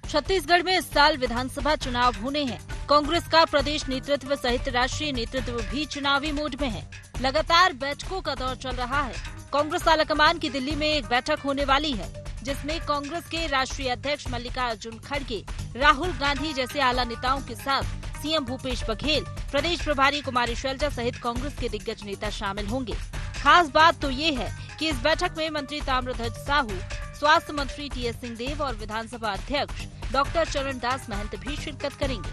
छत्तीसगढ़ में इस साल विधानसभा चुनाव होने हैं। कांग्रेस का प्रदेश नेतृत्व सहित राष्ट्रीय नेतृत्व भी चुनावी मूड में है। लगातार बैठकों का दौर चल रहा है। कांग्रेस आलाकमान की दिल्ली में एक बैठक होने वाली है, जिसमें कांग्रेस के राष्ट्रीय अध्यक्ष मल्लिकार्जुन खड़गे, राहुल गांधी जैसे आला नेताओं के साथ सीएम भूपेश बघेल, प्रदेश प्रभारी कुमारी शैलजा सहित कांग्रेस के दिग्गज नेता शामिल होंगे। खास बात तो ये है कि इस बैठक में मंत्री ताम्रध्वज साहू, स्वास्थ्य मंत्री टीएस सिंहदेव और विधानसभा अध्यक्ष डॉक्टर चरण दास महंत भी शिरकत करेंगे।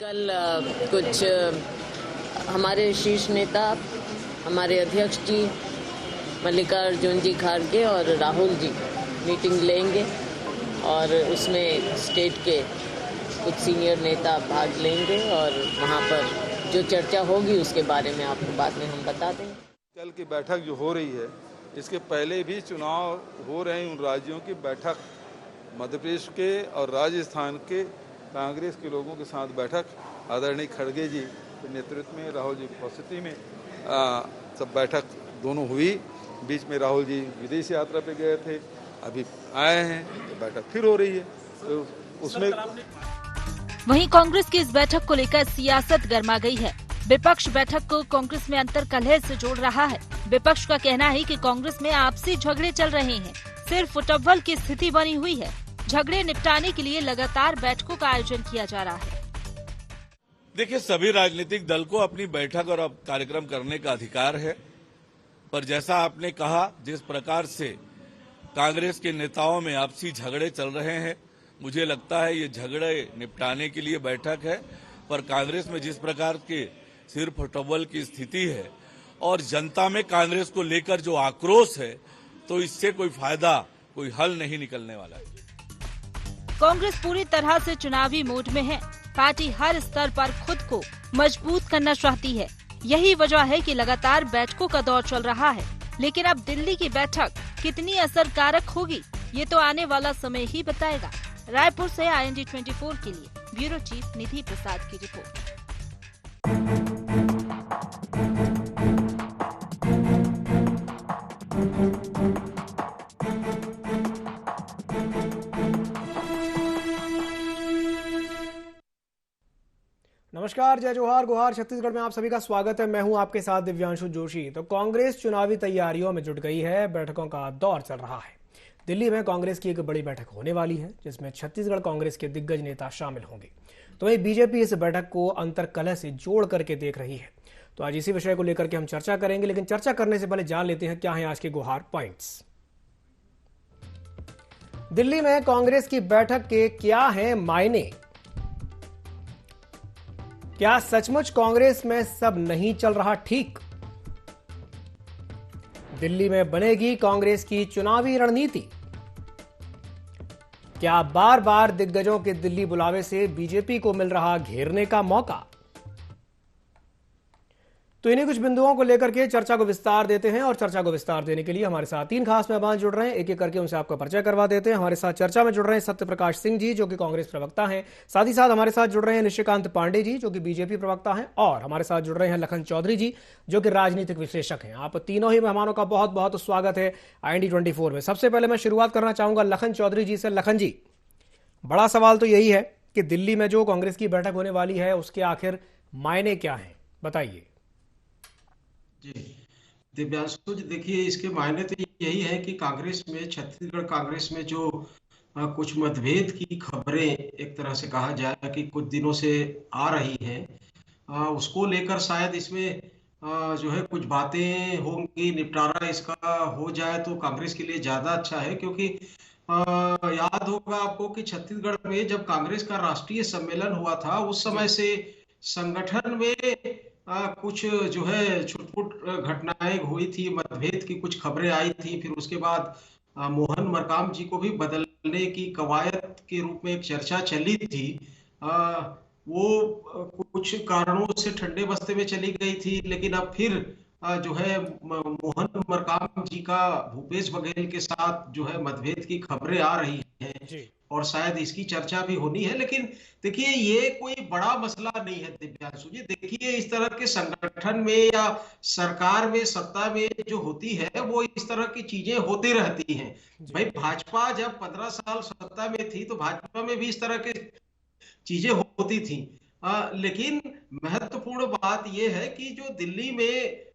कल कुछ हमारे शीर्ष नेता, हमारे अध्यक्ष जी मल्लिकार्जुन जी खड़गे और राहुल जी मीटिंग लेंगे और उसमें स्टेट के कुछ सीनियर नेता भाग लेंगे और वहां पर जो चर्चा होगी उसके बारे में आपको बाद में हम बता देंगे। कल की बैठक जो हो रही है, इसके पहले भी चुनाव हो रहे हैं उन राज्यों की बैठक, मध्य प्रदेश के और राजस्थान के कांग्रेस के लोगों के साथ बैठक आदरणीय खड़गे जी के नेतृत्व में, राहुल जी की उपस्थिति में सब बैठक दोनों हुई। बीच में राहुल जी विदेश यात्रा पे गए थे, अभी आए हैं, तो बैठक फिर हो रही है। तो उसमें वहीं कांग्रेस की इस बैठक को लेकर सियासत गर्मा गई है। विपक्ष बैठक को कांग्रेस में अंतर कलह से जोड़ रहा है। विपक्ष का कहना है कि कांग्रेस में आपसी झगड़े चल रहे हैं, सिर्फ फुटबॉल की स्थिति बनी हुई है। झगड़े निपटाने के लिए लगातार बैठकों का आयोजन किया जा रहा है। देखिए, सभी राजनीतिक दल को अपनी बैठक और कार्यक्रम करने का अधिकार है, पर जैसा आपने कहा, जिस प्रकार से कांग्रेस के नेताओं में आपसी झगड़े चल रहे हैं, मुझे लगता है ये झगड़े निपटाने के लिए बैठक है। पर कांग्रेस में जिस प्रकार के सिर्फ फुटबॉल की स्थिति है और जनता में कांग्रेस को लेकर जो आक्रोश है, तो इससे कोई फायदा, कोई हल नहीं निकलने वाला है। कांग्रेस पूरी तरह से चुनावी मूड में है। पार्टी हर स्तर पर खुद को मजबूत करना चाहती है। यही वजह है कि लगातार बैठकों का दौर चल रहा है। लेकिन अब दिल्ली की बैठक कितनी असरकारक होगी, ये तो आने वाला समय ही बताएगा। रायपुर से IND 24 के लिए ब्यूरो चीफ निधि प्रसाद की रिपोर्ट। नमस्कार, जय जोहार, गुहार। छत्तीसगढ़ में आप सभी का स्वागत है। मैं हूं आपके साथ दिव्यांशु जोशी। तो कांग्रेस चुनावी तैयारियों में जुट गई है। बैठकों का दौर चल रहा है। दिल्ली में कांग्रेस की एक बड़ी बैठक होने वाली है, जिसमें छत्तीसगढ़ कांग्रेस के दिग्गज नेता शामिल होंगे। तो वहीं बीजेपी इस बैठक को अंतर कलह से जोड़ करके देख रही है। तो आज इसी विषय को लेकर के हम चर्चा करेंगे, लेकिन चर्चा करने से पहले जान लेते हैं क्या है आज के गुहार पॉइंट्स। दिल्ली में कांग्रेस की बैठक के क्या है मायने? क्या सचमुच कांग्रेस में सब नहीं चल रहा ठीक? दिल्ली में बनेगी कांग्रेस की चुनावी रणनीति? क्या बार बार दिग्गजों के दिल्ली बुलावे से बीजेपी को मिल रहा घेरने का मौका? तो इन्हीं कुछ बिंदुओं को लेकर के चर्चा को विस्तार देते हैं। और चर्चा को विस्तार देने के लिए हमारे साथ तीन खास मेहमान जुड़ रहे हैं। एक एक करके उनसे आपका परिचय करवा देते हैं। हमारे साथ चर्चा में जुड़ रहे हैं सत्य प्रकाश सिंह जी, जो कि कांग्रेस प्रवक्ता हैं। साथ ही साथ हमारे साथ जुड़ रहे हैं निशिकांत पांडे जी, जो कि बीजेपी प्रवक्ता हैं। और हमारे साथ जुड़ रहे हैं लखन चौधरी जी, जो कि राजनीतिक विश्लेषक हैं। आप तीनों ही मेहमानों का बहुत बहुत स्वागत है IND 24 में। सबसे पहले मैं शुरुआत करना चाहूंगा लखन चौधरी जी से। लखन जी, बड़ा सवाल तो यही है कि दिल्ली में जो कांग्रेस की बैठक होने वाली है, उसके आखिर मायने क्या हैं, बताइए। जी दिव्यांशु जी, देखिए, इसके मायने तो यही है कि कांग्रेस में, छत्तीसगढ़ कांग्रेस में जो कुछ मतभेद की खबरें एक तरह से कहा जाए कि कुछ दिनों से आ रही हैं, उसको लेकर शायद इसमें जो है कुछ बातें होंगी, निपटारा इसका हो जाए तो कांग्रेस के लिए ज्यादा अच्छा है। क्योंकि याद होगा आपको कि छत्तीसगढ़ में जब कांग्रेस का राष्ट्रीय सम्मेलन हुआ था, उस समय से संगठन में कुछ जो है छुटपुट घटनाएं हुई थी, मतभेद की कुछ खबरें आई थी। फिर उसके बाद मोहन मरकाम जी को भी बदलने की कवायद के रूप में एक चर्चा चली थी। वो कुछ कारणों से ठंडे बस्ते में चली गई थी, लेकिन अब फिर जो है मोहन मरकाम जी का भूपेश बघेल के साथ जो है मतभेद की खबरें आ रही हैं। और शायद इसकी चर्चा भी होनी है। लेकिन देखिए, ये कोई बड़ा मसला नहीं है दिव्यांशु जी। देखिए, इस तरह के संगठन में या सरकार में, सत्ता में जो होती है, वो इस तरह की चीजें होती रहती हैं। भाई, भाजपा जब 15 साल सत्ता में थी तो भाजपा में भी इस तरह की चीजें होती थी। लेकिन महत्वपूर्ण बात यह है कि जो दिल्ली में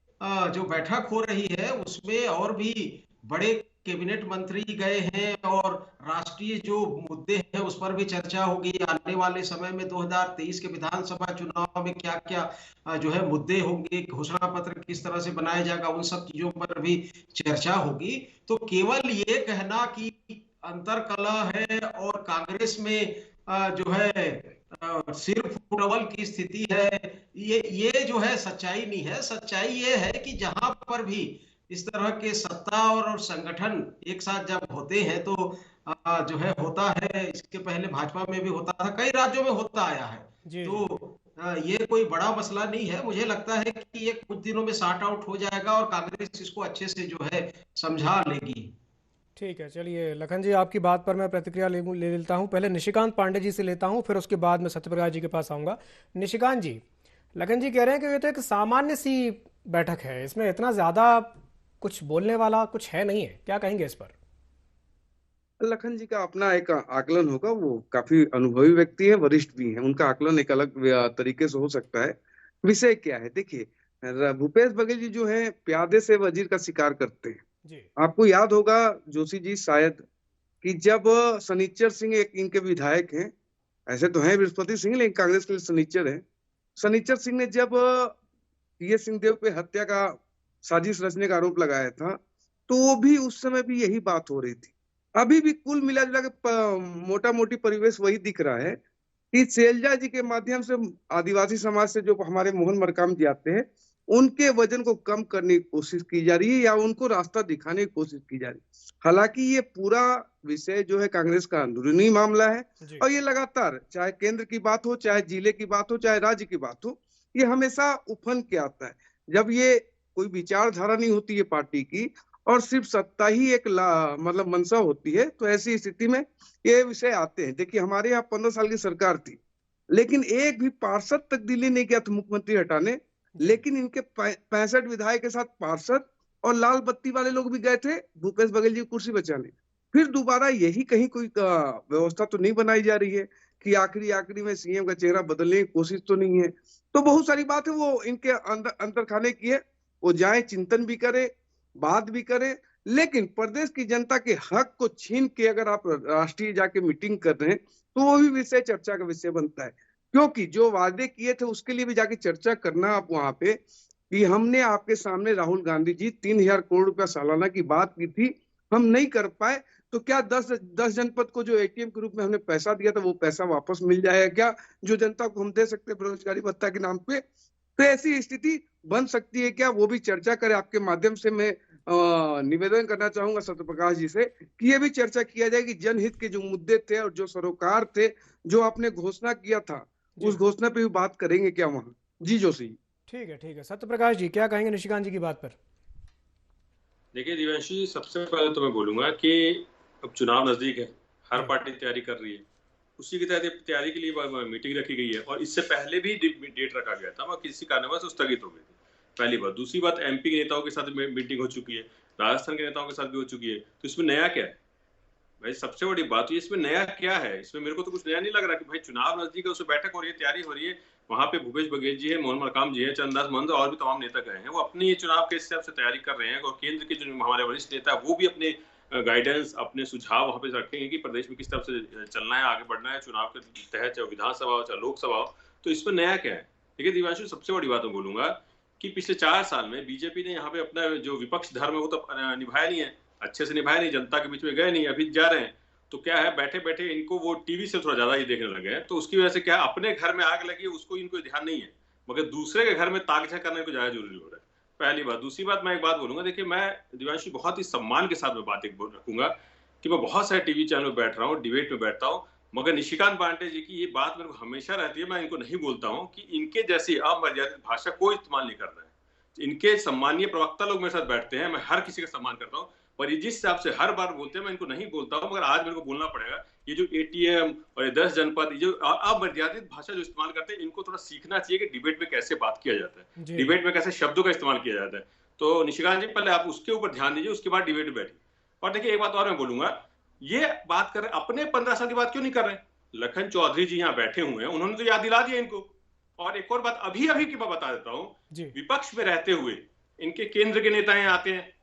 जो बैठक हो रही है उसमें और भी बड़े कैबिनेट मंत्री गए हैं और राष्ट्रीय जो मुद्दे हैं उस पर भी चर्चा होगी। आने वाले समय में 2023 के विधानसभा चुनाव में क्या क्या जो है मुद्दे होंगे, घोषणा पत्र किस तरह से बनाया जाएगा, उन सब चीजों पर भी चर्चा होगी। तो केवल ये कहना कि अंतर्कलह है और कांग्रेस में जो है सिर फुटबल की स्थिति है, ये जो है सच्चाई नहीं है। सच्चाई ये है कि जहां पर भी इस तरह के सत्ता और संगठन एक साथ जब होते हैं तो जो है होता है। इसके पहले भाजपा में भी होता था, कई राज्यों में होता आया है। तो ये कोई बड़ा मसला नहीं है। मुझे लगता है कि ये कुछ दिनों में सॉर्ट आउट हो जाएगा और कांग्रेस इसको अच्छे से जो है समझा लेगी। ठीक है, चलिए लखन जी, आपकी बात पर मैं प्रतिक्रिया ले लेता हूं। पहले निशिकांत पांडे जी से लेता हूं, फिर उसके बाद मैं सत्यप्रकाश जी के पास आऊंगा। निशिकांत जी, लखन जी कह रहे हैं कि ये तो एक सामान्य सी बैठक है, इसमें इतना ज्यादा कुछ बोलने वाला कुछ है नहीं है, क्या कहेंगे इस पर? लखन जी का अपना एक आकलन होगा, वो काफी अनुभवी व्यक्ति है, वरिष्ठ भी हैं, उनका आकलन एक अलग तरीके से हो सकता है। विषय क्या है, देखिए, भूपेश बघेल जी जो है प्यादे से वजीर का शिकार करते हैं। आपको याद होगा जोशी जी शायद, कि जब शनिचर सिंह एक इनके विधायक हैं, ऐसे तो हैं बृहस्पति सिंह लेकिन कांग्रेस के लिए शनिचर है, शनिचर सिंह ने जब टी.एस. सिंहदेव पे हत्या का साजिश रचने का आरोप लगाया था, तो वो भी उस समय भी यही बात हो रही थी। अभी भी कुल मिला जुला के मोटा मोटी परिवेश वही दिख रहा है कि शैलजा जी के माध्यम से आदिवासी समाज से जो हमारे मोहन मरकाम जी आते हैं, उनके वजन को कम करने की कोशिश की जा रही है या उनको रास्ता दिखाने की कोशिश की जा रही है। हालांकि ये पूरा विषय जो है कांग्रेस का अंदरूनी मामला है और ये लगातार, चाहे केंद्र की बात हो, चाहे जिले की बात हो, चाहे राज्य की बात हो, ये हमेशा उफन के आता है। जब ये कोई विचारधारा नहीं होती है पार्टी की और सिर्फ सत्ता ही एक मतलब मंशा होती है, तो ऐसी स्थिति में ये विषय आते हैं। देखिए, हमारे यहाँ 15 साल की सरकार थी, लेकिन एक भी पार्षद तक दिल्ली नहीं गया था मुख्यमंत्री हटाने, लेकिन इनके 65 विधायक के साथ पार्षद और लाल बत्ती वाले लोग भी गए थे भूपेश बघेल जी की कुर्सी बचाने। फिर दोबारा यही कहीं कोई व्यवस्था तो नहीं बनाई जा रही है कि आखिरी में सीएम का चेहरा बदलने की कोशिश तो नहीं है। तो बहुत सारी बात है वो इनके अंदर खाने की है, वो जाए चिंतन भी करे, बात भी करे, लेकिन प्रदेश की जनता के हक को छीन के अगर आप राष्ट्रीय जाके मीटिंग कर रहे हैं तो वो भी विषय चर्चा का विषय बनता है। क्योंकि जो वादे किए थे उसके लिए भी जाके चर्चा करना आप वहां पे, कि हमने आपके सामने राहुल गांधी जी 3,000 करोड़ रुपया सालाना की बात की थी, हम नहीं कर पाए, तो क्या 10 जनपद को जो एटीएम के रूप में हमने पैसा दिया था वो पैसा वापस मिल जाएगा क्या, जो जनता को हम दे सकते बेरोजगारी भत्ता के नाम पे? तो ऐसी स्थिति बन सकती है क्या, वो भी चर्चा करे। आपके माध्यम से मैं निवेदन करना चाहूंगा सत्यप्रकाश जी से कि ये भी चर्चा किया जाए कि जनहित के जो मुद्दे थे और जो सरोकार थे, जो आपने घोषणा किया था, उस घोषणा पे भी बात करेंगे क्या वहां? जी जोशी। ठीक है, सत्यप्रकाश जी क्या कहेंगे निशिकांत जी की बात पर? देखिए दिव्यांशु जी, सबसे पहले तो मैं बोलूंगा कि अब चुनाव नजदीक है, हर पार्टी तैयारी कर रही है, उसी की तैयारी के लिए मीटिंग रखी गई है और इससे पहले भी डेट रखा गया था, वह किसी कारणवश स्थगित हो गई थी। पहली बात। दूसरी बात, एमपी के नेताओं के साथ मीटिंग हो चुकी है, राजस्थान के नेताओं के साथ भी हो चुकी है, तो इसमें नया क्या है भाई? सबसे बड़ी बात, इसमें नया क्या है? इसमें मेरे को तो कुछ नया नहीं लग रहा कि भाई चुनाव नजदीक है, उसमें बैठक हो रही है, तैयारी हो रही है, वहां पे भूपेश बघेल जी है, मोहन मरकाम जी है, चरणदास महंत और भी तमाम नेता गए हैं, वो अपनी चुनाव के हिसाब से तैयारी कर रहे हैं और केंद्र के जो हमारे वरिष्ठ नेता है वो भी अपने गाइडेंस, अपने सुझाव वहां पे रखेंगे कि प्रदेश में किस तरफ से चलना है, आगे बढ़ना है चुनाव के तहत, चाहे विधानसभा हो चाहे लोकसभा हो। तो इसमें नया क्या है? देखिए दिव्यांशु, सबसे बड़ी बात मैं बोलूंगा कि पिछले 4 साल में बीजेपी ने यहाँ पे अपना जो विपक्ष धर्म है वो तो निभाया नहीं है, अच्छे से निभाया नहीं, जनता के बीच में गए नहीं, अभी जा रहे हैं। तो क्या है, बैठे बैठे इनको वो टीवी से थोड़ा ज्यादा ही देखने लगे हैं, तो उसकी वजह से क्या है, अपने घर में आग लगी उसको इनको ध्यान नहीं है, मगर दूसरे के घर में ताक झांक करने को ज्यादा जरूरी हो रहा है। पहली बात। दूसरी बात, मैं एक बात बोलूंगा, देखिए मैं दिव्यांशु बहुत ही सम्मान के साथ में बात एक रखूंगा कि मैं बहुत सारे टीवी चैनल में बैठ रहा हूँ, डिबेट में बैठता हूँ, मगर निशिकांत पांडे जी की ये बात मेरे को हमेशा रहती है, मैं इनको नहीं बोलता हूँ कि इनके जैसी अमर्यादित भाषा कोई इस्तेमाल नहीं कर रहा है। इनके सम्मानीय प्रवक्ता लोग मेरे साथ बैठते हैं, मैं हर किसी का सम्मान करता हूँ, और ये जिस हिसाब से हर बार बोलते हैं, मैं इनको नहीं बोलता हूँ मगर आज मेरे को बोलना पड़ेगा। ये जो ATM और ये 10 जनपद, जो अमर्यादित भाषा जो इस्तेमाल करते हैं, इनको थोड़ा सीखना चाहिए कि डिबेट में कैसे बात किया जाता है, डिबेट में कैसे शब्दों का इस्तेमाल किया जाता है। तो निशिकांत जी, पहले आप उसके ऊपर ध्यान दीजिए, उसके बाद डिबेट में बैठिए। और देखिए, एक बात और मैं बोलूंगा, ये बात कर रहे हैं अपने 15 साल की बात क्यों नहीं कर रहे हैं? लखन चौधरी जी यहाँ बैठे हुए हैं, उन्होंने तो याद दिला दिया इनको। और एक और बात अभी की मैं बता देता हूँ, विपक्ष में रहते हुए इनके केंद्र के नेता यहाँ आते हैं,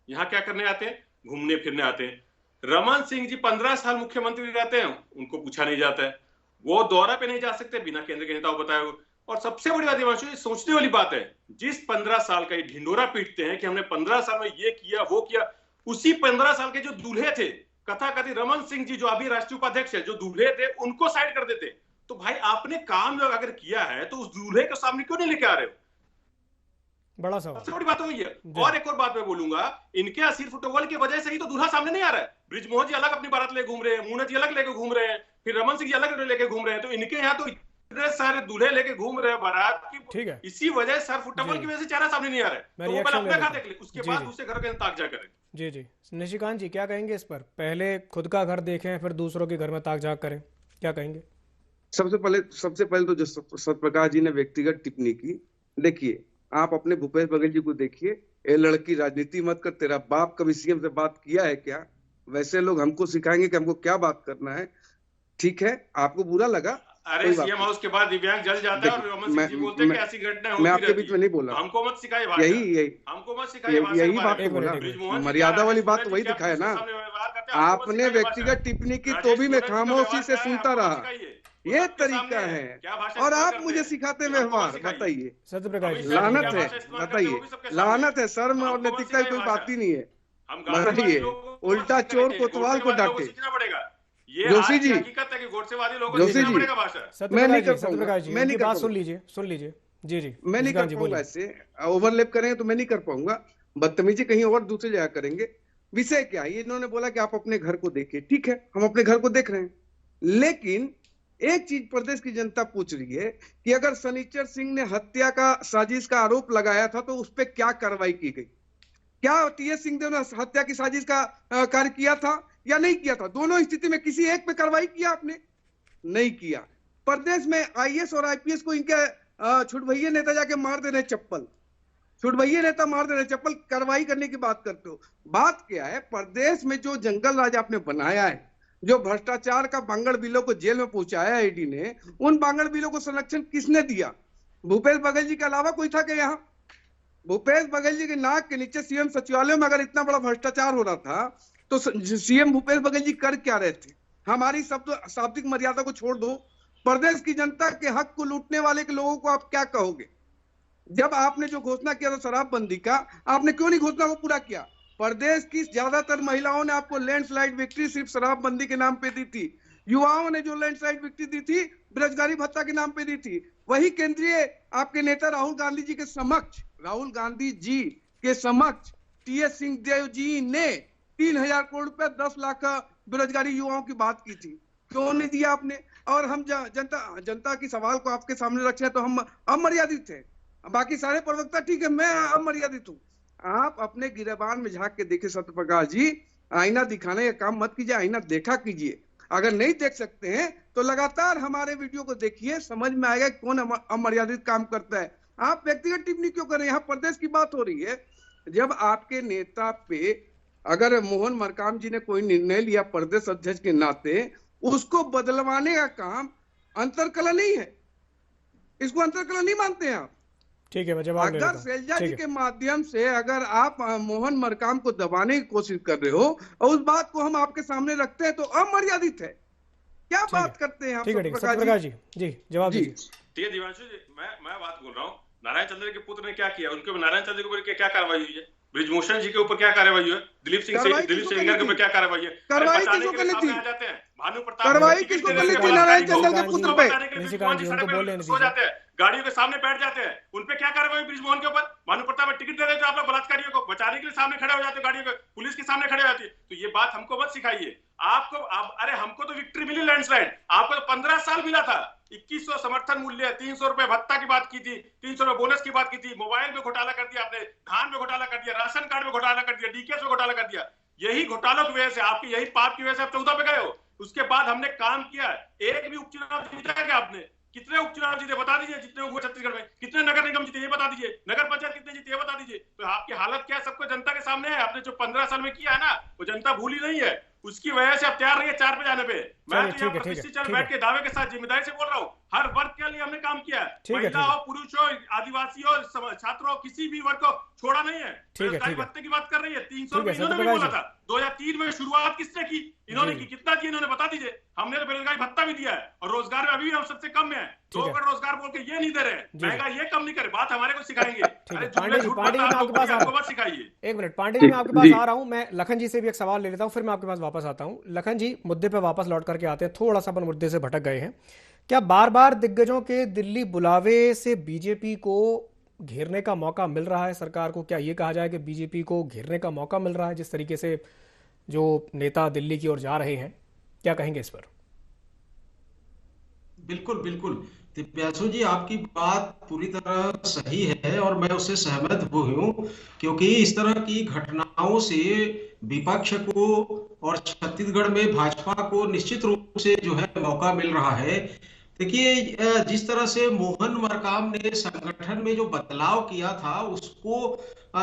यहाँ क्या करने आते हैं? घूमने फिरने आते हैं। रमन सिंह जी 15 साल मुख्यमंत्री रहते हैं, उनको पूछा नहीं जाता है, वो दौरा पे नहीं जा सकते बिना केंद्र के नेताओं बताए हुए। और सबसे बड़ी बात हिमांशु, ये सोचने वाली बात है, जिस 15 साल का ये ढिंडोरा पीटते हैं कि हमने 15 साल में ये किया वो किया, उसी 15 साल के जो दूल्हे थे कथाकथित रमन सिंह जी, जो अभी राष्ट्रीय उपाध्यक्ष है, जो दूल्हे थे उनको साइड कर देते। तो भाई आपने काम जो अगर किया है तो उस दूल्हे के सामने क्यों नहीं लेके आ रहे हो? बड़ा सवाल। सबसे बड़ी बात वही है। और एक और बात मैं बोलूंगा, इनके असीर फुटबॉल की वजह से ही तो दूल्हा सामने नहीं आ रहा है। ब्रिजमोहन जी अलग अपनी बारात लेके घूम रहे हैं, मूनत जी अलग लेके घूम रहे हैं, फिर रमन सिंह जी अलग लेके घूम रहे हैं। तो इनके यहाँ तो इतने सारे दूल्हे लेके घूम रहे हैं बारात की, ठीक है, इसी वजह से सर फुटबॉल की वजह से चेहरा सामने नहीं आ रहा है। तो वो पहले अपने घर देख ले, उसके बाद दूसरे घर के ताक जा करें। जी जी, निशिकांत जी क्या कहेंगे इस पर? पहले खुद का घर देखें, फिर दूसरों के घर में ताक झाक करें, क्या कहेंगे? सबसे पहले तो जो सत्यप्रकाश जी ने व्यक्तिगत टिप्पणी की, देखिए आप अपने भूपेश बघेल जी को देखिए, ये लड़की राजनीति मत कर, तेरा बाप कभी CM से बात किया है क्या? वैसे लोग हमको सिखाएंगे कि हमको क्या बात करना है। ठीक है, आपको बुरा लगा, अरे CM हाउस के बाद दिव्यांग जल जाता है और रमन सिंह जी बोलते हैं कि ऐसी घटना होती रहती है। मैं आपके बीच में नहीं बोला, हमको मत सिखाइए भाषा, हमको मत सिखाइए भाषा। यही बात बोला, मर्यादा वाली बात तो वही दिखाया ना। आपने व्यक्तिगत टिप्पणी की तो भी मैं खामोशी से सुनता रहा, ये तरीका है। और आप मुझे सिखाते व्यवहार, बताइए, सत्यप्रकाश जी लानत है, बताइए, लानत है। शर्म और नैतिकता की कोई बात ही नहीं है। बताइए, उल्टा चोर कोतवाल को डांटे। जोशी जी, जोशी जी, मैं नहीं कर पाऊंगा, मैं नहीं कर, सुन लीजिए जी जी, मैं नहीं कर पाऊंगा। ऐसे ओवरलैप करेंगे तो मैं नहीं कर पाऊंगा, बदतमीजी कहीं और दूसरी जगह करेंगे। विषय क्या है? इन्होंने बोला कि आप अपने घर को देखिए, ठीक है, हम अपने घर को देख रहे हैं, लेकिन एक चीज प्रदेश की जनता पूछ रही है कि अगर शनिचर सिंह ने हत्या का साजिश का आरोप लगाया था तो उस पर क्या कार्रवाई की गई? क्या TS सिंहदेव ने हत्या की साजिश का कार्य किया था या नहीं किया था? दोनों स्थिति में किसी एक पे कार्रवाई किया आपने? नहीं किया। प्रदेश में IAS और IPS को इनके छुटभैये नेता जाके मार दे रहे चप्पल, छुटभैये नेता मार दे रहे चप्पल, कार्रवाई करने की बात करते हो। बात क्या है? प्रदेश में जो जंगल राज आपने बनाया है, जो भ्रष्टाचार का बांगड़ बिलों को जेल में पहुंचाया ईडी ने, उन बांगड़ बिलों को संरक्षण किसने दिया? भूपेश बघेल जी के अलावा कोई था क्या यहाँ? भूपेश बघेल जी के नाक के नीचे CM सचिवालय में अगर इतना बड़ा भ्रष्टाचार हो रहा था तो CM भूपेश बघेल जी कर क्या रहे थे? हमारी शाब्दिक मर्यादा को छोड़ दो, प्रदेश की जनता के हक को लूटने वाले के लोगों को आप क्या कहोगे? जब आपने जो घोषणा किया था शराबबंदी का, आपने क्यों नहीं घोषणा को पूरा किया? प्रदेश की ज्यादातर महिलाओं ने आपको लैंडस्लाइड विक्ट्री सिर्फ शराबबंदी के नाम पे दी थी। युवाओं ने जो लैंडस्लाइड विक्ट्री दी थी बेरोजगारी भत्ता के नाम पे दी थी। वही केंद्रीय आपके नेता राहुल गांधी जी के समक्ष TS सिंहदेव जी ने 3000 करोड़ रुपए 10 लाख बेरोजगारी युवाओं की बात की थी, क्यों नहीं दिया आपने? और हम जनता की सवाल को आपके सामने रखे तो हम अमर्यादित थे, बाकी सारे प्रवक्ता ठीक है, मैं अमर्यादित हूँ। आप अपने गिरेबान में झांक के देखिए सत्यप्रकाश जी, आईना दिखाने का काम मत कीजिए, आईना देखा कीजिए। अगर नहीं देख सकते हैं तो लगातार हमारे वीडियो को देखिए, समझ में आएगा कौन अमर्यादित काम करता है। आप व्यक्तिगत टिप्पणी क्यों कर रहे हैं? यहाँ प्रदेश की बात हो रही है। जब आपके नेता पे अगर मोहन मरकाम जी ने कोई निर्णय लिया प्रदेश अध्यक्ष के नाते, उसको बदलवाने का काम अंतरकला नहीं है, इसको अंतरकला नहीं मानते हैं आप? ठीक है, मैं जवाब दे रहा हूं। अगर शैलजा जी के माध्यम से अगर आप मोहन मरकाम को दबाने की कोशिश कर रहे हो और उस बात को हम आपके सामने रखते हैं तो अमर्यादित है। क्या बात करते हैं आप? ठीक है, सत्यप्रकाश जी जवाब दीजिए। ठीक है दिवांशु जी, मैं बात बोल रहा हूँ। नारायण चंद्र के पुत्र ने क्या किया? उनके नारायण चंद्र के ऊपर क्या कार्रवाई हुई है? ब्रिजभूषण जी के ऊपर क्या कार्रवाई हुई है? दिलीप सिंह सेंगर के ऊपर क्या कार्रवाई है? कार्रवाई किसको करनी थी? भानु प्रताप कार्रवाई किसको करनी थी? नारायण चंद्र के पुत्र पे सो जाते हैं, गाड़ियों के सामने बैठ जाते हैं, उनपे क्या कार्रवाई ब्रिजमोहन के ऊपर? भानु प्रताप टिकट दे देते आप लोग बलात्कारियों को बचाने के लिए सामने खड़े हो जाते हैं, गाड़ियों के पुलिस के सामने खड़े हो जाती है। तो ये बात हमको मत सिखाइए। आपको अरे हमको तो विक्ट्री मिली लैंडस्लाइड, आपको तो 15 साल मिला था। 2100 समर्थन मूल्य, 300 रुपए भत्ता की बात की थी, 300 रुपए बोनस की बात की थी, मोबाइल में घोटाला कर दिया आपने, धान में घोटाला कर दिया, राशन कार्ड में घोटाला कर दिया, DKS में घोटाला कर दिया। यही घोटालों की वजह से, आपकी यही पाप की वजह से आप 14 पे गए हो। उसके बाद हमने काम किया है। एक भी उपचुनाव जीता है क्या आपने? कितने उपचुनाव जीते बता दीजिए, जितने हुए छत्तीसगढ़ में। कितने नगर निगम जीते ये बता दीजिए, नगर पंचायत कितने जीते ये बता दीजिए। तो आपकी हालत क्या है सबको जनता के सामने है। आपने जो 15 साल में किया है ना, वो जनता भूली नहीं है। उसकी वजह से आप तैयार रहिए 4 पे जाने पे। मैं तो यहाँ पर निश्चित बैठ के दावे के साथ जिम्मेदारी से बोल रहा हूँ, हर वर्ग के लिए हमने काम किया है। महिला हो, पुरुष हो, आदिवासी हो, छात्र हो, किसी भी वर्ग को छोड़ा नहीं है। बेरोजगारी भत्ते की बात कर रही है, 300 रुपए इन्होंने भी बोला था। 2003 में शुरुआत किसने की? इन्होंने की। कितना किया इन्होंने बता दीजिए। हमने तो बेरोजगारी भत्ता भी दिया है और रोजगार में अभी भी हम सबसे कम में है। 2 करोड़ रोजगार बोल के ये नहीं दे रहे हैं, महंगाई ये कम नहीं करे। बात हमारे को सिखाएंगे। पांडे जी मैं आपके पास सिखाइए। एक मिनट पांडे जी, मैं आपके पास आ रहा हूं। मैं लखन जी से भी एक सवाल ले लेता हूं, फिर मैं आपके पास वापस आता हूं। लखन जी, मुद्दे पे वापस लौट करके आते हैं। थोड़ा सा अपन मुद्दे से भटक गए हैं। क्या बार बार दिग्गजों के दिल्ली बुलावे से बीजेपी को घेरने का मौका मिल रहा है सरकार को? क्या ये कहा जाए कि बीजेपी को घेरने का मौका मिल रहा है जिस तरीके से जो नेता दिल्ली की ओर जा रहे हैं? क्या कहेंगे इस पर? बिल्कुल बिल्कुल दिव्यांशु जी, आपकी बात पूरी तरह सही है और मैं उससे सहमत हूँ, क्योंकि इस तरह की घटनाओं से विपक्ष को और छत्तीसगढ़ में भाजपा को निश्चित रूप से जो है मौका मिल रहा है। देखिए, जिस तरह से मोहन मरकाम ने संगठन में जो बदलाव किया था उसको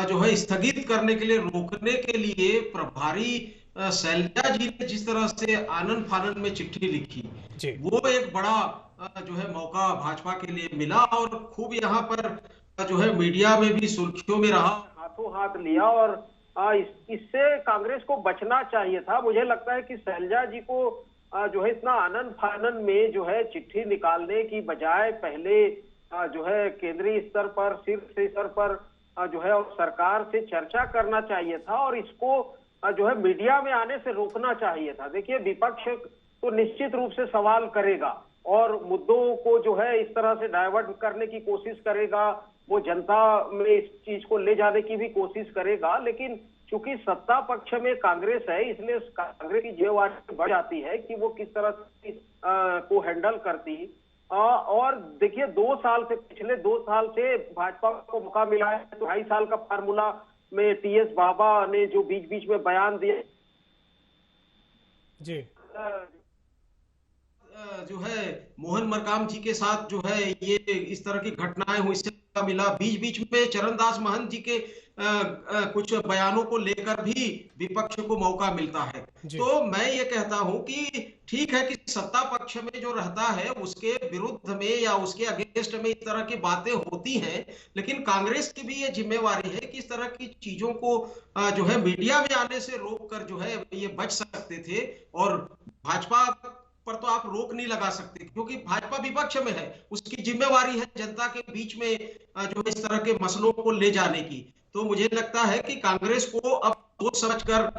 जो है स्थगित करने के लिए, रोकने के लिए प्रभारी शैलजा जी ने जिस तरह से आनन फानन में चिट्ठी लिखी, वो एक बड़ा जो है मौका भाजपा के लिए मिला और खूब यहाँ पर जो है मीडिया में भी सुर्खियों में रहा, हाथों हाथ लिया। और इससे कांग्रेस को बचना चाहिए था। मुझे लगता है कि शैलजा जी को जो है इतना आनन फानन में जो है चिट्ठी निकालने की बजाय पहले जो है केंद्रीय स्तर पर, शीर्ष स्तर पर जो है सरकार से चर्चा करना चाहिए था और इसको जो है मीडिया में आने से रोकना चाहिए था। देखिए, विपक्ष तो निश्चित रूप से सवाल करेगा और मुद्दों को जो है इस तरह से डाइवर्ट करने की कोशिश करेगा, वो जनता में इस चीज को ले जाने की भी कोशिश करेगा। लेकिन चूंकि सत्ता पक्ष में कांग्रेस है, इसलिए कांग्रेस की जिम्मेवारी बढ़ जाती है कि वो किस तरह से को हैंडल करती। और देखिए, 2 साल से, पिछले 2 साल से भाजपा को मौका मिला है। 2.5 साल का फार्मूला में टीएस बाबा ने जो बीच बीच में बयान दिए जी, जो है मोहन मरकाम जी के साथ जो है ये इस तरह की घटनाएं हुई, इससे मिला। बीच बीच में चरणदास महंत जी के कुछ बयानों को लेकर भी विपक्ष को मौका मिलता है। तो मैं ये कहता हूं कि ठीक है कि सत्ता पक्ष में जो रहता है उसके विरुद्ध में या उसके अगेंस्ट में इस तरह की बातें होती हैं, लेकिन कांग्रेस की भी ये जिम्मेवारी है कि इस तरह की चीजों को जो है मीडिया में आने से रोक कर जो है ये बच सकते थे। और भाजपा पर तो आप रोक नहीं लगा सकते क्योंकि भाजपा विपक्ष में है, उसकी जिम्मेवारी है जनता के बीच में जो इस तरह के मसलों को ले जाने की। तो मुझे लगता है कि कांग्रेस को अब सोच समझकर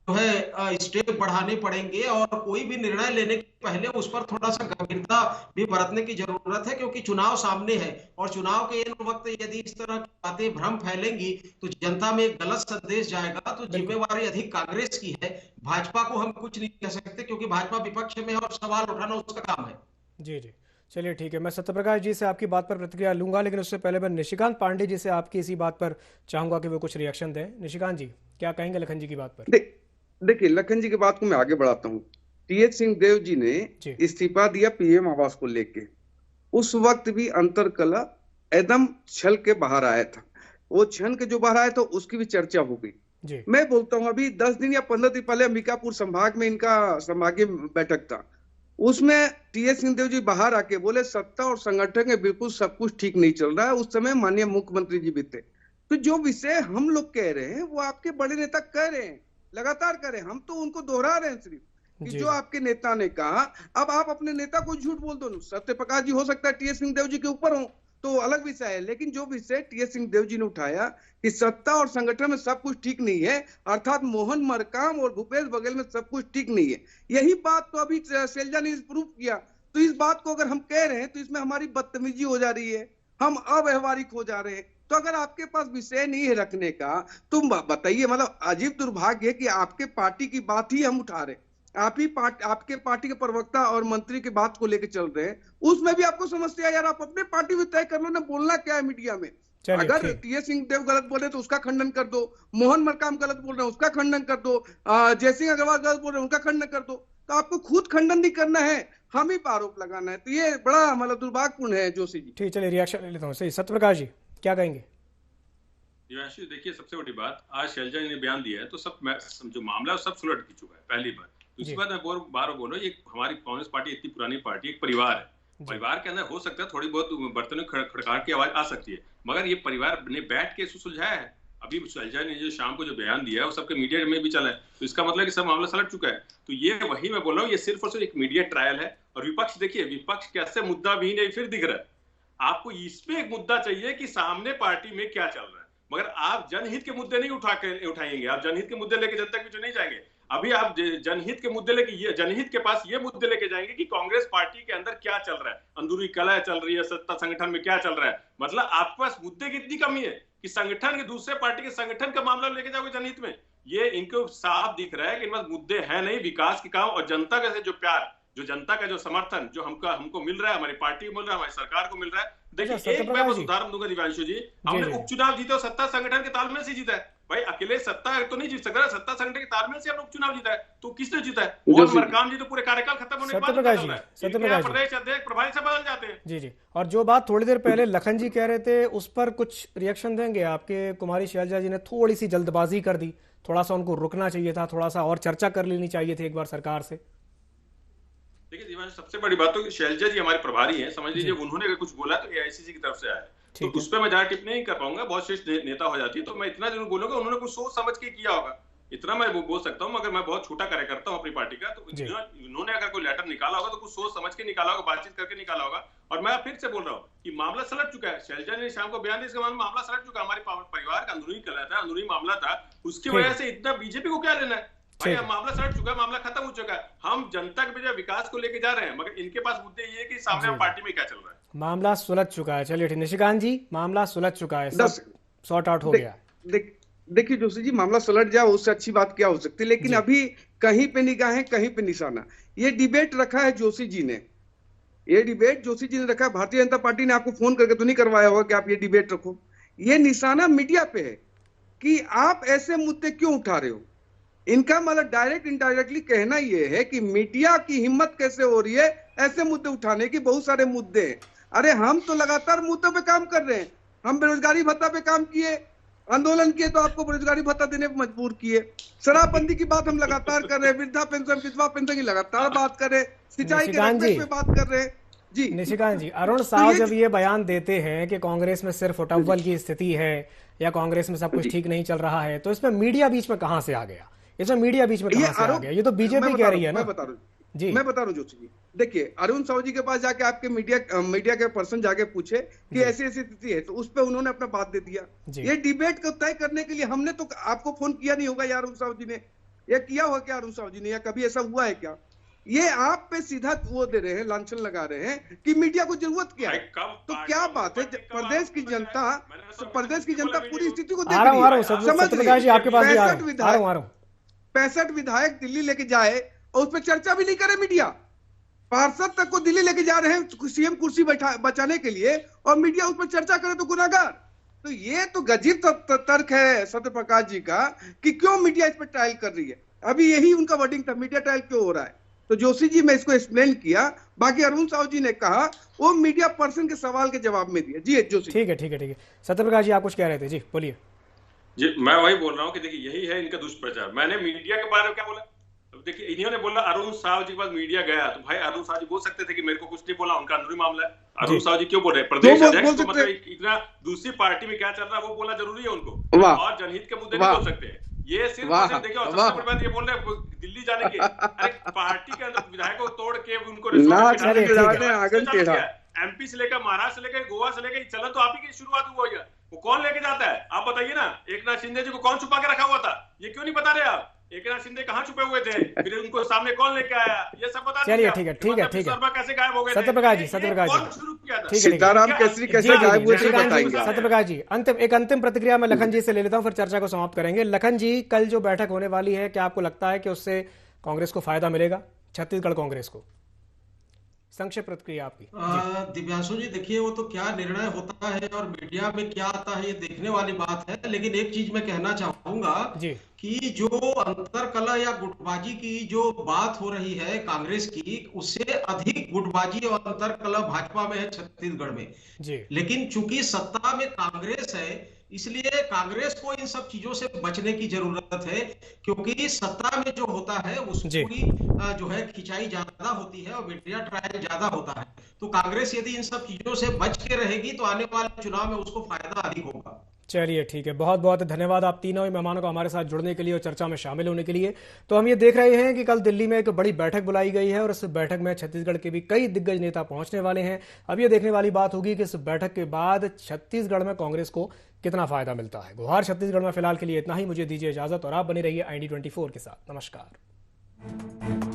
जो है स्टेप बढ़ाने पड़ेंगे और कोई भी निर्णय लेने के पहले उस पर थोड़ा सा गंभीरता भी बरतने की जरूरत है, क्योंकि चुनाव सामने है और चुनाव के इन वक्त यदि इस तरह की बातें भ्रम फैलेंगी तो जनता में एक गलत संदेश जाएगा। तो जिम्मेवारी अधिक कांग्रेस की है, भाजपा को हम कुछ नहीं कह सकते क्योंकि भाजपा विपक्ष में है और सवाल उठाना उसका काम है। जी जी, चलिए ठीक है। मैं सत्यप्रकाश जी से आपकी बात पर प्रतिक्रिया लूंगा, लेकिन उससे पहले मैं निशिकांत पांडे जी से आपकी इसी बात पर चाहूंगा कि वो कुछ रिएक्शन दें। निशिकांत जी, क्या कहेंगे लखन जी की बात पर? देखिए, लखन जी की बात को मैं आगे बढ़ाता हूँ। टीएस सिंहदेव जी ने इस्तीफा दिया पीएम आवास को लेके, उस वक्त भी अंतरकला एकदम छल के बाहर आया था। वो छन के जो बाहर आया था उसकी भी चर्चा हो गई। मैं बोलता हूँ अभी 10 दिन या 15 दिन पहले अंबिकापुर संभाग में इनका संभागीय बैठक था, उसमें टीएस सिंहदेव जी बाहर आके बोले सत्ता और संगठन में बिल्कुल सब कुछ ठीक नहीं चल रहा है। उस समय माननीय मुख्यमंत्री जी भी थे। तो जो विषय हम लोग कह रहे हैं वो आपके बड़े नेता कह रहे हैं, लगातार कह रहे हैं, हम तो उनको दोहरा रहे हैं सिर्फ कि जो आपके नेता ने कहा। अब आप अपने नेता को झूठ बोल दो, सत्यप्रकाश जी हो सकता है टीएस सिंहदेव जी के ऊपर हो तो अलग विषय है, लेकिन जो विषय टीएस सिंहदेव जी ने उठाया कि सत्ता और संगठन में सब कुछ ठीक नहीं है, अर्थात मोहन मरकाम और भूपेश बघेल में सब कुछ ठीक नहीं है, यही बात तो अभी शैलजा ने प्रूव किया। तो इस बात को अगर हम कह रहे हैं तो इसमें हमारी बदतमीजी हो जा रही है, हम अव्यवहारिक हो जा रहे हैं। तो अगर आपके पास विषय नहीं है रखने का, तुम बताइए, मतलब अजीब दुर्भाग्य है कि आपके पार्टी की बात ही हम उठा रहे, आपके पार्टी के प्रवक्ता और मंत्री की बात को लेकर चल रहे हैं, उसमें भी आपको समस्या। यार आप अपने पार्टी में तय कर लो ना, बोलना क्या है मीडिया में। अगर टी.एस. सिंहदेव गलत बोल रहे तो उसका खंडन कर दो, मोहन मरकाम गलत बोल रहे हैं उसका खंडन कर दो, जयसिंह अग्रवाल गलत बोल रहे हैं उनका खंडन कर दो। तो आपको खुद खंडन नहीं करना है, हम ही आरोप लगाना है। तो ये बड़ा मतलब दुर्भाग्यपूर्ण है जोशी जी। ठीक, चलिए रिएक्शन ले लेता हूँ। सही, सत्यप्रकाश जी क्या कहेंगे? दिव्यांशु देखिए, सबसे बड़ी बात, आज शैलजा जी ने बयान दिया है तो सब जो मामला है सब सुलट चुका है, पहली बात। दूसरी बात, मैं बार बोल रहा हूँ, ये हमारी कांग्रेस पार्टी इतनी पुरानी पार्टी, एक परिवार है। परिवार के अंदर हो सकता है थोड़ी बहुत बर्तनों खड़खड़ाहट की आवाज आ सकती है, मगर ये परिवार ने बैठ के इसको सुलझाया है। अभी शैलजा ने जो शाम को जो बयान दिया है वो सबके मीडिया में भी चला है, तो इसका मतलब कि सब मामला सलट चुका है। तो ये वही मैं बोल रहा हूँ, ये सिर्फ और सिर्फ एक मीडिया ट्रायल है। और विपक्ष देखिए, विपक्ष कैसे मुद्दा भी नहीं फिर दिख रहा है। आपको इसमें एक मुद्दा चाहिए कि सामने पार्टी में क्या चल रहा है, मगर आप जनहित के मुद्दे नहीं उठाएंगे। आप जनहित के मुद्दे लेके जनता के बीच नहीं जाएंगे। अभी आप जनहित के मुद्दे लेके जनहित के पास ये मुद्दे लेके जाएंगे कि कांग्रेस पार्टी के अंदर क्या चल रहा है, अंदरूनी कलह चल रही है, सत्ता संगठन में क्या चल रहा है। मतलब आपके पास मुद्दे की इतनी कमी है कि संगठन के, दूसरे पार्टी के संगठन का मामला लेके जाओगे जनहित में। ये इनको साफ दिख रहा है कि इनके पास मुद्दे हैं नहीं, विकास के काम और जनता का जो प्यार, जो जनता का जो समर्थन जो हमको मिल रहा है, हमारी पार्टी को मिल रहा है, हमारी सरकार को मिल रहा है। देखिए, एक मैं बस उदाहरण दूंगा दिव्यांशु जी, हमने उपचुनाव जीते और सत्ता संगठन के तालमेल से जीता है। भाई अकेले सत्ता तो नहीं जीत सकता, सत्ता संगठन के तालमेल से हमने उपचुनाव जीता है। तो किसने जीता है? मोहन मरकाम जी तो पूरे कार्यकाल खत्म होने के बाद प्रदेश अध्यक्ष प्रभारी से बदल जाते हैं। जी। और जो बात थोड़ी देर पहले लखन जी कह रहे थे, उस पर कुछ रिएक्शन देंगे आपके? कुमारी शैलजा जी ने थोड़ी सी जल्दबाजी कर दी, थोड़ा सा उनको रुकना चाहिए था, थोड़ा सा और चर्चा कर लेनी चाहिए थी एक बार सरकार से। देखिए दीवान, सबसे बड़ी बात तो शैलजा जी हमारे प्रभारी हैं, समझ लीजिए उन्होंने अगर कुछ बोला तो एआईसीसी की तरफ से आया है, तो उस पर मैं ज्यादा टिप्पणी नहीं कर पाऊंगा, बहुत श्रेष्ठ नेता हो जाती है। तो मैं इतना जरूर बोलूंगा उन्होंने कुछ सोच समझ के किया होगा, इतना मैं बोल सकता हूँ। मगर मैं बहुत छोटा कार्यकर्ता हूँ अपनी पार्टी का, तो उन्होंने अगर कोई लेटर निकाला होगा तो कुछ सोच समझ के निकाला होगा, बातचीत करके निकाला होगा। और मैं फिर से बोल रहा हूँ कि मामला सलट चुका है। शैलजा ने शाम को बयान दिया, इसके मामला सलट चुका है। हमारे परिवार का अंदरूनी कलह था, अंदरूनी मामला था, उसकी वजह से इतना बीजेपी को क्या लेना है? भाई मामला सलट चुका है, मामला खत्म हो चुका है। हम जनता के विकास को लेके जा रहे हैं, मगर इनके पास मुद्दे ये कि सामने पार्टी में क्या चल रहा है। मामला सुलझ चुका है। चलिए ठीक, निशिकांत जी मामला सुलझ चुका है, सब सॉर्ट आउट हो गया। देखिए जोशी जी, मामला सुलझ जाए उससे अच्छी बात क्या हो सकती है, लेकिन अभी कहीं पे निगाहें कहीं पे निशाना। ये डिबेट रखा है जोशी जी ने, ये डिबेट जोशी जी ने रखा है। भारतीय जनता पार्टी ने आपको फोन करके तो नहीं करवाया होगा कि आप ये डिबेट रखो। ये निशाना मीडिया पे है कि आप ऐसे मुद्दे क्यों उठा रहे हो। इनका मतलब डायरेक्ट इनडायरेक्टली कहना यह है कि मीडिया की हिम्मत कैसे हो रही है ऐसे मुद्दे उठाने की। बहुत सारे मुद्दे हैं। अरे हम तो लगातार मुद्दों पे काम कर रहे हैं। हम बेरोजगारी भत्ता पे काम किए, आंदोलन किए तो आपको बेरोजगारी भत्ता देने पर मजबूर किए। शराबबंदी की बात हम लगातार कर रहे हैं, वृद्धा पेंशन, विधवा पेंशन की लगातार बात कर रहे हैं, सिंचाई के रेट पे बात कर रहे हैं। जी निशिकांत जी, अरुण साव जब ये बयान देते हैं कि कांग्रेस में सिर्फ उटव्वल की स्थिति है या कांग्रेस में सब कुछ ठीक नहीं चल रहा है, तो इसमें मीडिया बीच में कहां से आ गया? इसमें मीडिया बीच में कहां से आ गया? ये तो बीजेपी कह रही है ना। मैं बता रहा हूँ जोशी जी, देखिए अरुण साहू जी के पास जाके आपके मीडिया के पर्सन जाके पूछे कि ऐसी ऐसी स्थिति है, तो उस पर उन्होंने अपना बात दे दिया। ये डिबेट को तय करने के लिए हमने तो आपको फोन किया नहीं होगा या अरुण साहू जी ने, या किया होगा क्या अरुण साहू जी ने, या कभी ऐसा हुआ है क्या? ये आप पे सीधा वो दे रहे हैं, लांछन लगा रहे हैं कि मीडिया को जरूरत क्या है। तो क्या बात है, प्रदेश की जनता पूरी स्थिति को देख रही है। समझ लीजिए 65 विधायक दिल्ली लेके जाए और उस पर चर्चा भी नहीं करे मीडिया। पार्षद तक को दिल्ली लेके जा रहे हैं सीएम कुर्सी बचाने के लिए, और मीडिया उस पर चर्चा करे तो गुनाहगार। तो ये तो गजीब तर्क है सत्यप्रकाश जी का कि क्यों मीडिया इस पर ट्रायल कर रही है। अभी यही उनका वर्डिंग था, मीडिया ट्रायल क्यों हो रहा है। तो जोशी जी मैं इसको एक्सप्लेन किया, बाकी अरुण साहू जी ने कहा वो मीडिया पर्सन के सवाल के जवाब में दिया। जी जोशी, ठीक है। सत्यप्रकाश जी आप कुछ कह रहे थे, जी बोलिए। जी मैं वही बोल रहा हूँ कि देखिए यही है इनका दुष्प्रचार। मैंने मीडिया के बारे में क्या बोला? देखिए इन्होंने बोला अरुण साहू जी के पास मीडिया गया, तो भाई अरुण साहू जी बोल सकते थे कि मेरे को कुछ नहीं बोला, उनका अंदरूनी मामला है। अरुण साहू जी क्यों बोल रहे हैं? प्रदेश अध्यक्ष को मतलब इतना दूसरी पार्टी में क्या चल रहा है वो बोलना जरूरी है उनको, और जनहित के मुद्दे नहीं बोल सकते हैं। ये सिर्फ देखिए, और सबसे बड़ी बात ये बोल रहे हैं दिल्ली जाने की। अरे पार्टी के अंदर विधायकों को तोड़ के उनको एमपी से लेकर महाराष्ट्र से लेकर गोवा से लेकर चलन तो आप ही की शुरुआत हुआ है। वो कौन लेके जाता है आप बताइए ना। एकनाथ शिंदे जी को कौन छुपा के रखा हुआ था, ये क्यों नहीं बता रहे आप? एकनाथ शिंदे कहाँ छुपे हुए थे, फिर उनको सामने कौन लेके आया, ये सब बता दीजिए। ठीक है कैसे गायब हो गए? सत्यप्रकाश जी सीताराम केसरी कैसे गायब हुए बताइए। सत्यप्रकाश जी अंतिम प्रतिक्रिया मैं लखन जी से ले लेता हूँ, फिर चर्चा को समाप्त करेंगे। लखन जी, कल जो बैठक होने वाली है, क्या आपको लगता है कि उससे कांग्रेस को फायदा मिलेगा, छत्तीसगढ़ कांग्रेस को? संक्षिप्त प्रतिक्रिया आपकी। दिव्यांशु जी, देखिए वो तो क्या निर्णय होता है और मीडिया में क्या आता है ये देखने वाली बात है, लेकिन एक चीज मैं कहना चाहूंगा कि जो अंतरकलह या गुटबाजी की जो बात हो रही है कांग्रेस की, उससे अधिक गुटबाजी और अंतरकलह भाजपा में है छत्तीसगढ़ में। लेकिन चूंकि सत्ता में कांग्रेस है, इसलिए कांग्रेस को इन सब चीजों से बचने की जरूरत है, क्योंकि सत्ता में जो होता है उसकी जो है खिंचाई ज्यादा होती है और मीडिया ट्रायल ज्यादा होता है। तो कांग्रेस यदि इन सब चीजों से बच के रहेगी तो आने वाले चुनाव में उसको फायदा अधिक होगा। चलिए ठीक है, बहुत बहुत धन्यवाद आप तीनों ही मेहमानों को हमारे साथ जुड़ने के लिए और चर्चा में शामिल होने के लिए। तो हम ये देख रहे हैं कि कल दिल्ली में एक बड़ी बैठक बुलाई गई है और इस बैठक में छत्तीसगढ़ के भी कई दिग्गज नेता पहुंचने वाले हैं। अब ये देखने वाली बात होगी कि इस बैठक के बाद छत्तीसगढ़ में कांग्रेस को कितना फायदा मिलता है। गुहार छत्तीसगढ़ में फिलहाल के लिए इतना ही। मुझे दीजिए इजाजत और आप बने रहिए IND24 के साथ। नमस्कार।